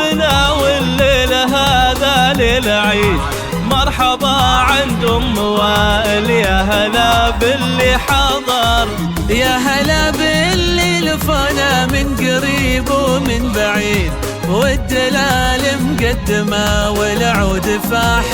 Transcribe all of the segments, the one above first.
ضيوفنا والليلة هذا ليل عيد. مرحبا عند أم وائل، يا هلا باللي حضر، يا هلا باللي لفانا من قريب ومن بعيد، والدلال مقدمة والعود فاح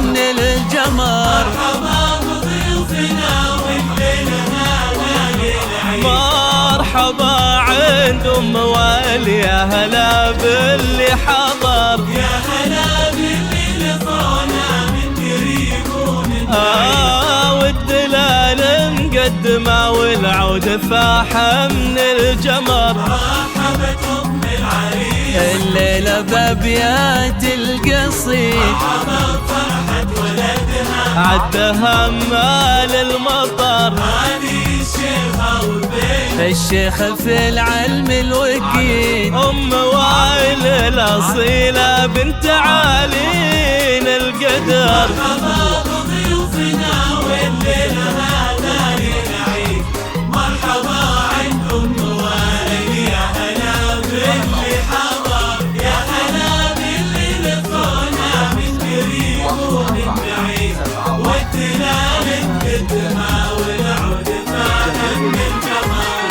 من الجمر. مرحبا بضيوفنا والليلة هذا ليل عيد. مرحبا عند أم وائل، يا هلا باللي حضر، يا هلا باللي لفانا من قريب ومن بعيد، والدلال مقدمة والعود فاح من الجمر. مرحبا أم العريس الليلة بأبيات القصيد، مرحبا فرحة ولدها عدها مال المطر. هذه الشيخة والبيت، الشيخ في العلم الوكيد. أم وائل الأصيلة بنت عالين القدر. مرحبا بضيوفنا والليلة هذا ليل عيد. مرحبا عند أم وائل، يا هلا باللي حضر، يا هلا باللي لفانا من قريب ومن بعيد، والدلال مقدمة والعود فاح من الجمال.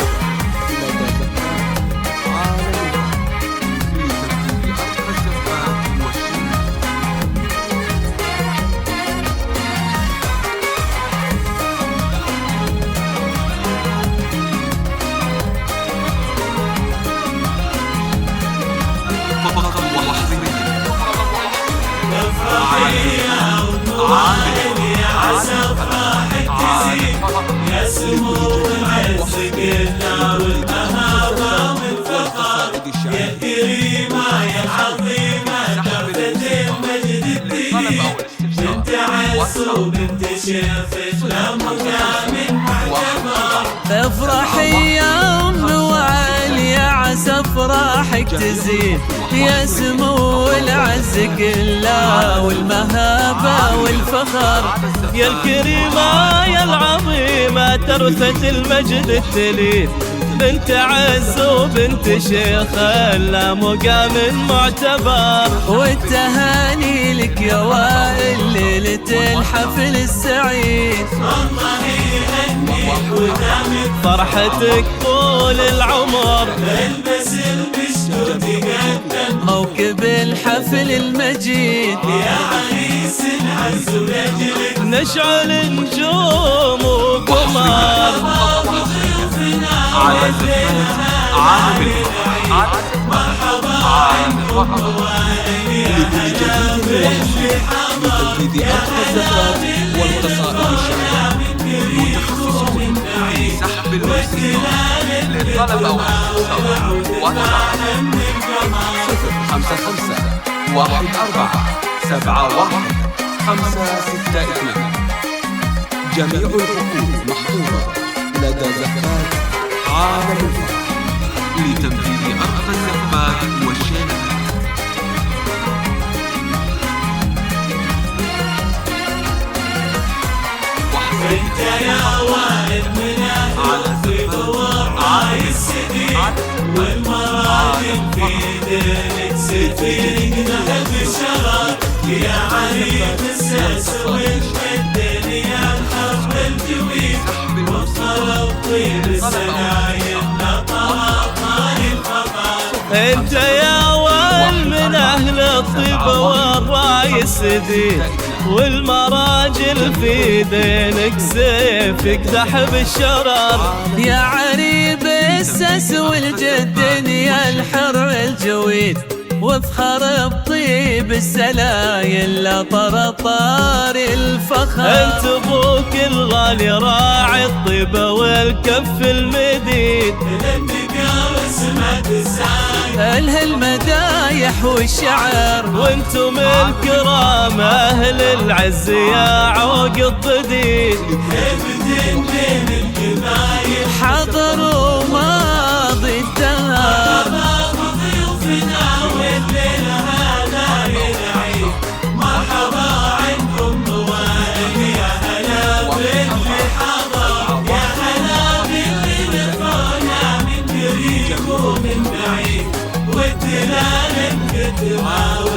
افرحي يا أم وائل، يا عسى افراحك تزيد، يا سمو العز كله والمهابة والفخر، يا الكريمة يا العظيمة درجة المجد الدين، بنت عز وبنت شيخ لا مقام معتبر. افرحي يا أم وائل، يا عسى افراحك تزيد، يا سمو العز كله والمهابة والفخر، يا الكريمة يا العظيمة ترثة المجد التليد، بنت عز وبنت شيخ لا مقام معتبر. والتهاني لك يا وائل ليلة الحفل السعيد، الله يهنيك ودامك فرحتك طول العمر، البس البشت وتقدم موكب الحفل المجيد. يا عريس العز ولجلك. نشعل نجوم وقمر. ضيوفنا والليلة هذا ليل عيد. مرحبا عند أم وائل، يا هلا باللي حضر، يا هلا باللي لفانا من قريب ومن بعيد، والدلال مقدمة والعود فاح من الجمال. 55 14 71 562. جميع الحقوق محفوظة لدى زفات عالم الفرح لتنفيذ أرقى الزفات والشيلات. انت يا وائل من اهل الطيب والراي السديد، والمراجل في دينك ستيقنا البشرات، يا عريق الساس والمدن يا الحرب الجويد، وصل الطيب السنايم لطرطان الفقار. انت يا وائل من اهل الطيب والراي السديد، والمراجل في دينك سيف يقدح بالشرر. يا عريب السس والجدن يا الحر الجويد، وافخر بطيب السلايل لطرطار الفخر. انت ابوك الغالي راعي الطيبة والكف المديد، الابتكار سمعت الساي اله المدايح والشعر، وانتم الكرام اهل العز يا عوق الضديد. هبتين بين القبايل حضروا ماضي الدهر. مرحبا بضيوفنا والليلة هذا ليل عيد. مرحبا عند أم وائل، يا هلا باللي حضر، يا هلا باللي لقانا من قريب ومن بعيد، والدلال تماوي